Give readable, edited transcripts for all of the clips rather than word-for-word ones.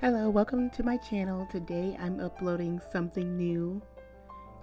Hello, welcome to my channel. Today I'm uploading something new.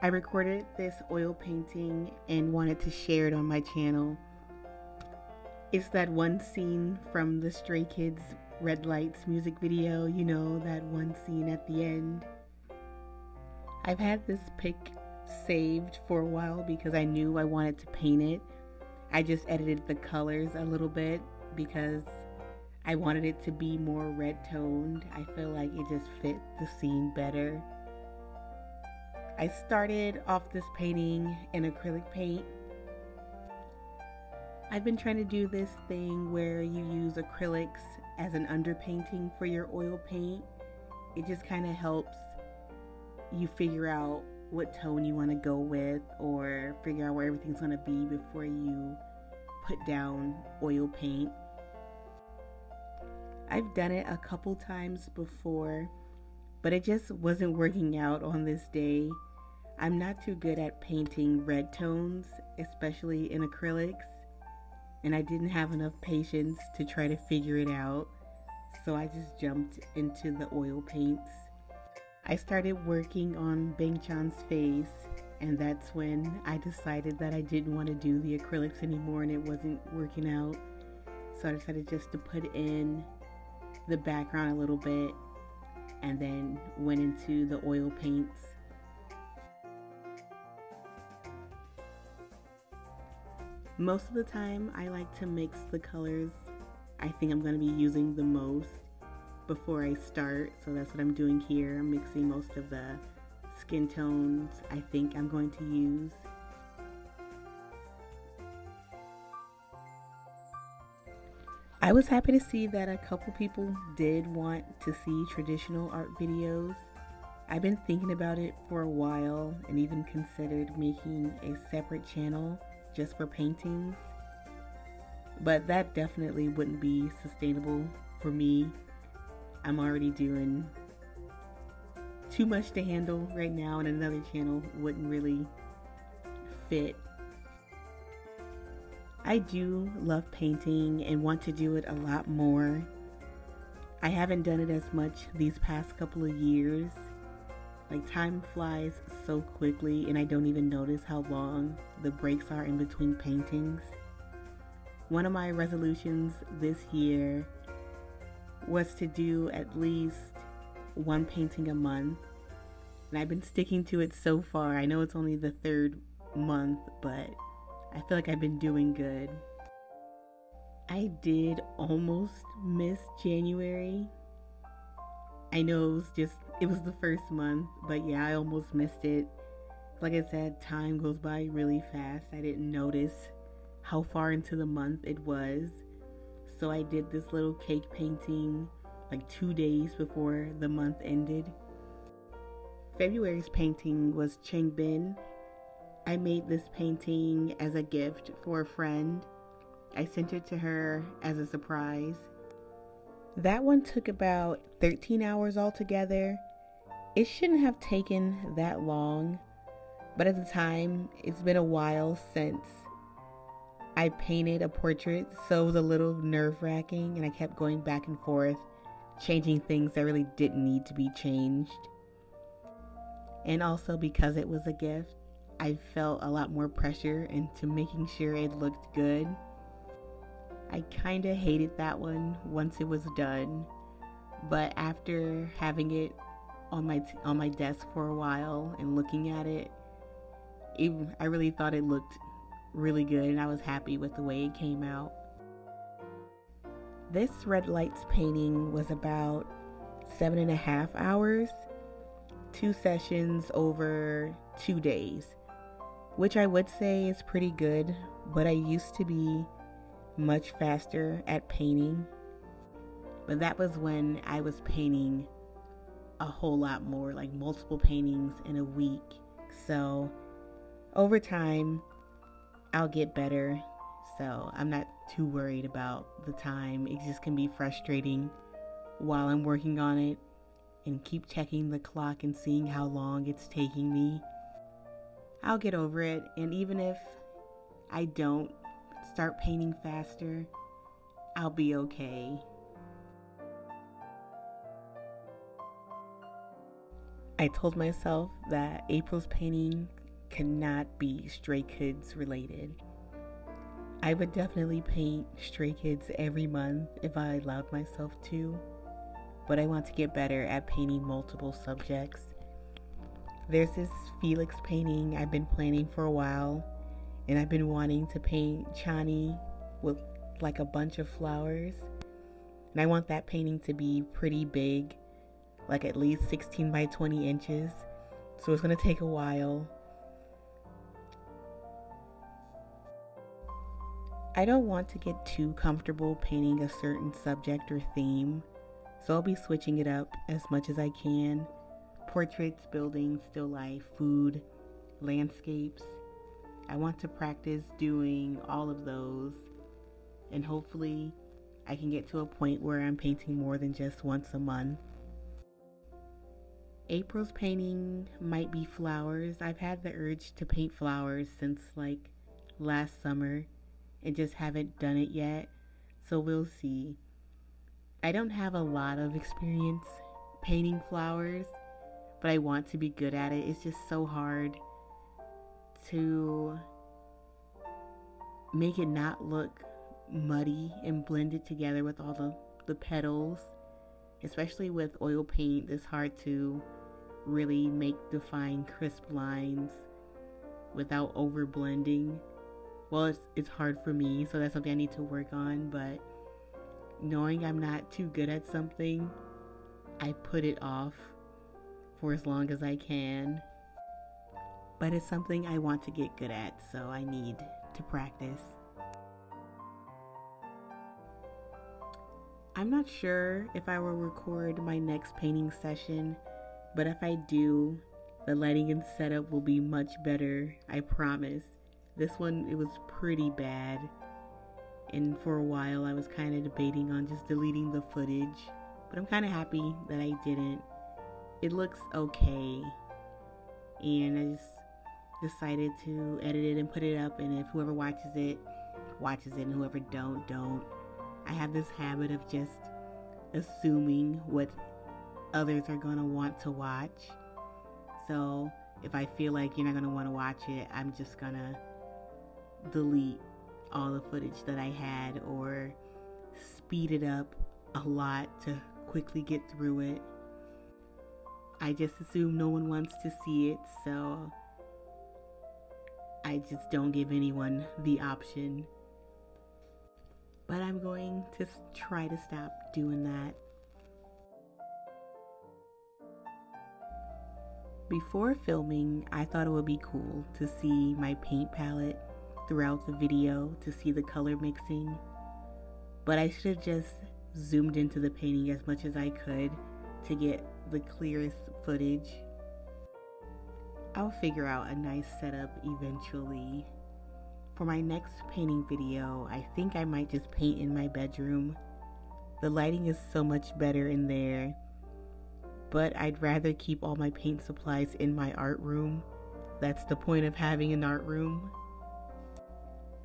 I recorded this oil painting and wanted to share it on my channel. It's that one scene from the Stray Kids Red Lights music video, you know, that one scene at the end. I've had this pic saved for a while because I knew I wanted to paint it. I just edited the colors a little bit because I wanted it to be more red toned. I feel like it just fit the scene better. I started off this painting in acrylic paint. I've been trying to do this thing where you use acrylics as an underpainting for your oil paint. It just kind of helps you figure out what tone you want to go with or figure out where everything's going to be before you put down oil paint. I've done it a couple times before, but it just wasn't working out on this day. I'm not too good at painting red tones, especially in acrylics, and I didn't have enough patience to try to figure it out, so I just jumped into the oil paints. I started working on Viintji's face, and that's when I decided that I didn't want to do the acrylics anymore and it wasn't working out, so I decided just to put in the background a little bit and then went into the oil paints. Most of the time I like to mix the colors I think I'm going to be using the most before I start, so that's what I'm doing here. I'm mixing most of the skin tones I think I'm going to use. I was happy to see that a couple people did want to see traditional art videos. I've been thinking about it for a while and even considered making a separate channel just for paintings, but that definitely wouldn't be sustainable for me. I'm already doing too much to handle right now, and another channel wouldn't really fit. I do love painting and want to do it a lot more. I haven't done it as much these past couple of years. Like, time flies so quickly and I don't even notice how long the breaks are in between paintings. One of my resolutions this year was to do at least one painting a month, and I've been sticking to it so far. I know it's only the third month, but I feel like I've been doing good. I did almost miss January. I know it was the first month, but yeah, I almost missed it. Like I said, time goes by really fast. I didn't notice how far into the month it was. So I did this little cake painting like 2 days before the month ended. February's painting was Changbin. I made this painting as a gift for a friend. I sent it to her as a surprise. That one took about 13 hours altogether. It shouldn't have taken that long, but at the time, it's been a while since I painted a portrait, so it was a little nerve-wracking, and I kept going back and forth, changing things that really didn't need to be changed. And also, because it was a gift, I felt a lot more pressure into making sure it looked good. I kind of hated that one once it was done, but after having it on my desk for a while and looking at it, I really thought it looked really good, and I was happy with the way it came out. This red lights painting was about 7.5 hours, 2 sessions over 2 days, which I would say is pretty good, but I used to be much faster at painting. But that was when I was painting a whole lot more, like multiple paintings in a week. So over time, I'll get better. So I'm not too worried about the time. It just can be frustrating while I'm working on it and keep checking the clock and seeing how long it's taking me. I'll get over it, and even if I don't start painting faster, I'll be okay. I told myself that April's painting cannot be Stray Kids related. I would definitely paint Stray Kids every month if I allowed myself to, but I want to get better at painting multiple subjects. There's this Felix painting I've been planning for a while, and I've been wanting to paint Chani with like a bunch of flowers. And I want that painting to be pretty big, like at least 16 by 20 inches. So it's going to take a while. I don't want to get too comfortable painting a certain subject or theme, so I'll be switching it up as much as I can. Portraits, buildings, still life, food, landscapes. I want to practice doing all of those, and hopefully I can get to a point where I'm painting more than just once a month. April's painting might be flowers. I've had the urge to paint flowers since like last summer and just haven't done it yet, so we'll see. I don't have a lot of experience painting flowers, but I want to be good at it. It's just so hard to make it not look muddy and blend it together with all the petals. Especially with oil paint, it's hard to really make define crisp lines without over blending. Well, it's hard for me, so that's something I need to work on, but knowing I'm not too good at something, I put it off for as long as I can. But it's something I want to get good at, so I need to practice. I'm not sure if I will record my next painting session, but if I do, the lighting and setup will be much better, I promise. This one, it was pretty bad, and for a while I was kind of debating on just deleting the footage, but I'm kind of happy that I didn't. It looks okay, and I just decided to edit it and put it up, and if whoever watches it, and whoever don't. I have this habit of just assuming what others are going to want to watch. So if I feel like you're not going to want to watch it, I'm just going to delete all the footage that I had or speed it up a lot to quickly get through it. I just assume no one wants to see it, so I just don't give anyone the option. But I'm going to try to stop doing that. Before filming, I thought it would be cool to see my paint palette throughout the video to see the color mixing. But I should have just zoomed into the painting as much as I could to get the clearest footage. I'll figure out a nice setup eventually. For my next painting video, I think I might just paint in my bedroom. The lighting is so much better in there, but I'd rather keep all my paint supplies in my art room. That's the point of having an art room.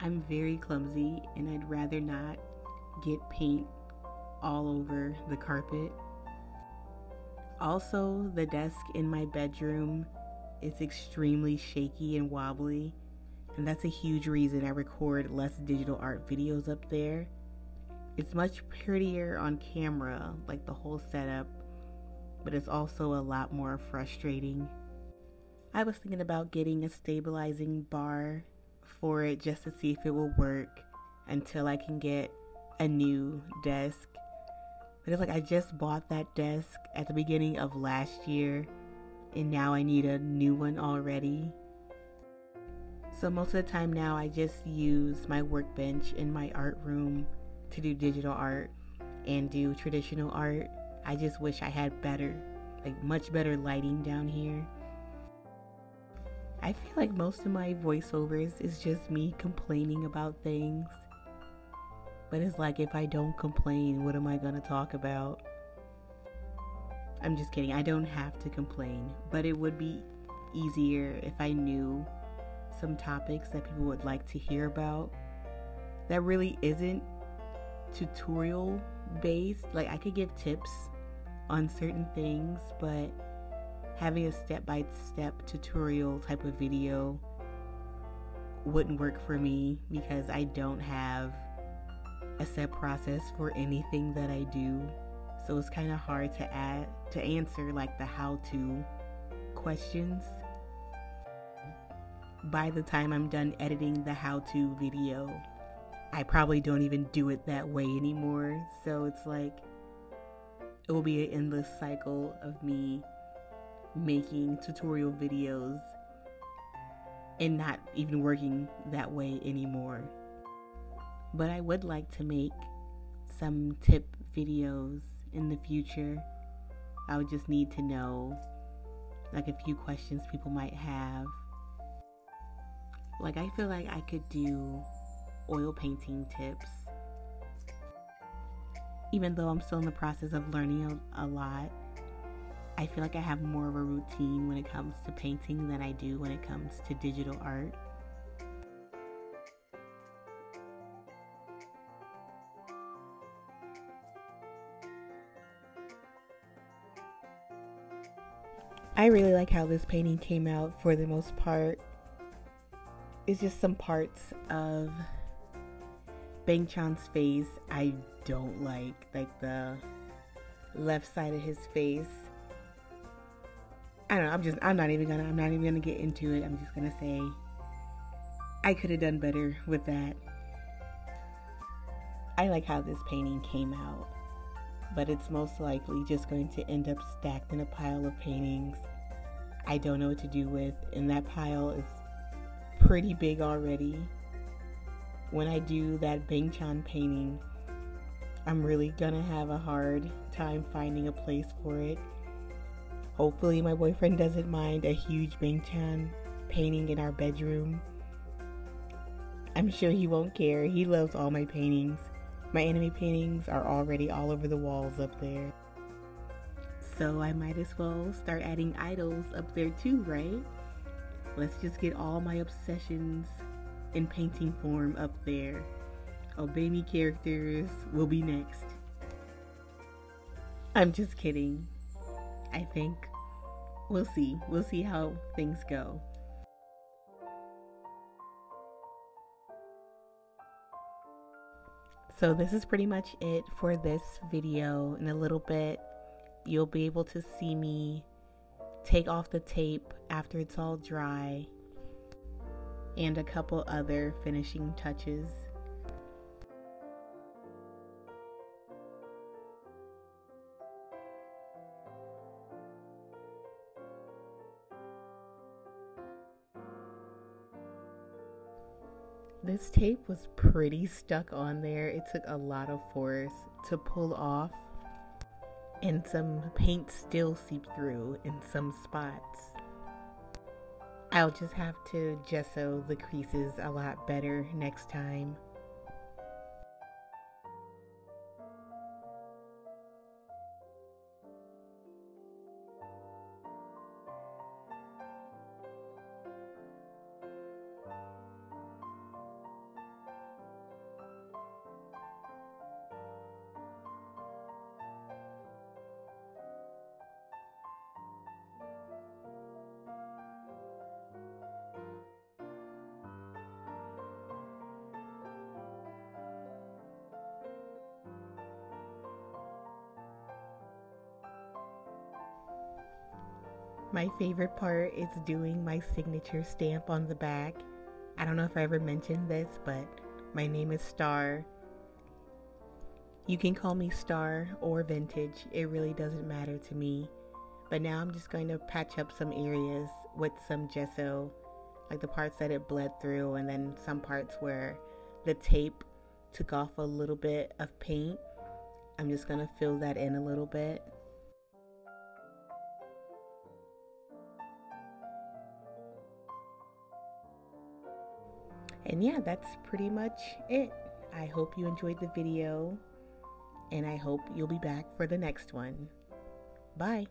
I'm very clumsy, and I'd rather not get paint all over the carpet. Also, the desk in my bedroom is extremely shaky and wobbly, and that's a huge reason I record less digital art videos up there. It's much prettier on camera, like the whole setup, but it's also a lot more frustrating. I was thinking about getting a stabilizing bar for it just to see if it will work until I can get a new desk. But it's like I just bought that desk at the beginning of last year, and now I need a new one already. So most of the time now I just use my workbench in my art room to do digital art and do traditional art. I just wish I had much better lighting down here. I feel like most of my voiceovers is just me complaining about things. But it's like, if I don't complain, what am I gonna talk about? I'm just kidding, I don't have to complain, but it would be easier if I knew some topics that people would like to hear about that really isn't tutorial based. Like, I could give tips on certain things, but having a step-by-step tutorial type of video wouldn't work for me because I don't have a set process for anything that I do. So it's kind of hard to answer like the how-to questions. By the time I'm done editing the how-to video, I probably don't even do it that way anymore. So it's like it will be an endless cycle of me making tutorial videos and not even working that way anymore. But I would like to make some tip videos in the future. I would just need to know like a few questions people might have. Like I feel like I could do oil painting tips. Even though I'm still in the process of learning a lot, I feel like I have more of a routine when it comes to painting than I do when it comes to digital art. I really like how this painting came out for the most part. It's just some parts of Viintji's face I don't like the left side of his face. I don't know, I'm not even gonna get into it. I'm just gonna say I could have done better with that. I like how this painting came out, but it's most likely just going to end up stacked in a pile of paintings I don't know what to do with, and that pile is pretty big already. When I do that Viintji painting, I'm really gonna have a hard time finding a place for it. Hopefully my boyfriend doesn't mind a huge Viintji painting in our bedroom. I'm sure he won't care. He loves all my paintings. My anime paintings are already all over the walls up there. So I might as well start adding idols up there too, right? Let's just get all my obsessions in painting form up there. Oh, baby characters will be next. I'm just kidding. I think we'll see. We'll see how things go. So this is pretty much it for this video. In a little bit, you'll be able to see me take off the tape after it's all dry and a couple other finishing touches. This tape was pretty stuck on there. It took a lot of force to pull off, and some paint still seeped through in some spots. I'll just have to gesso the creases a lot better next time. My favorite part is doing my signature stamp on the back. I don't know if I ever mentioned this, but my name is Star. You can call me Star or Vintage. It really doesn't matter to me. But now I'm just going to patch up some areas with some gesso, like the parts that it bled through, and then some parts where the tape took off a little bit of paint. I'm just going to fill that in a little bit. And yeah, that's pretty much it. I hope you enjoyed the video, and I hope you'll be back for the next one. Bye.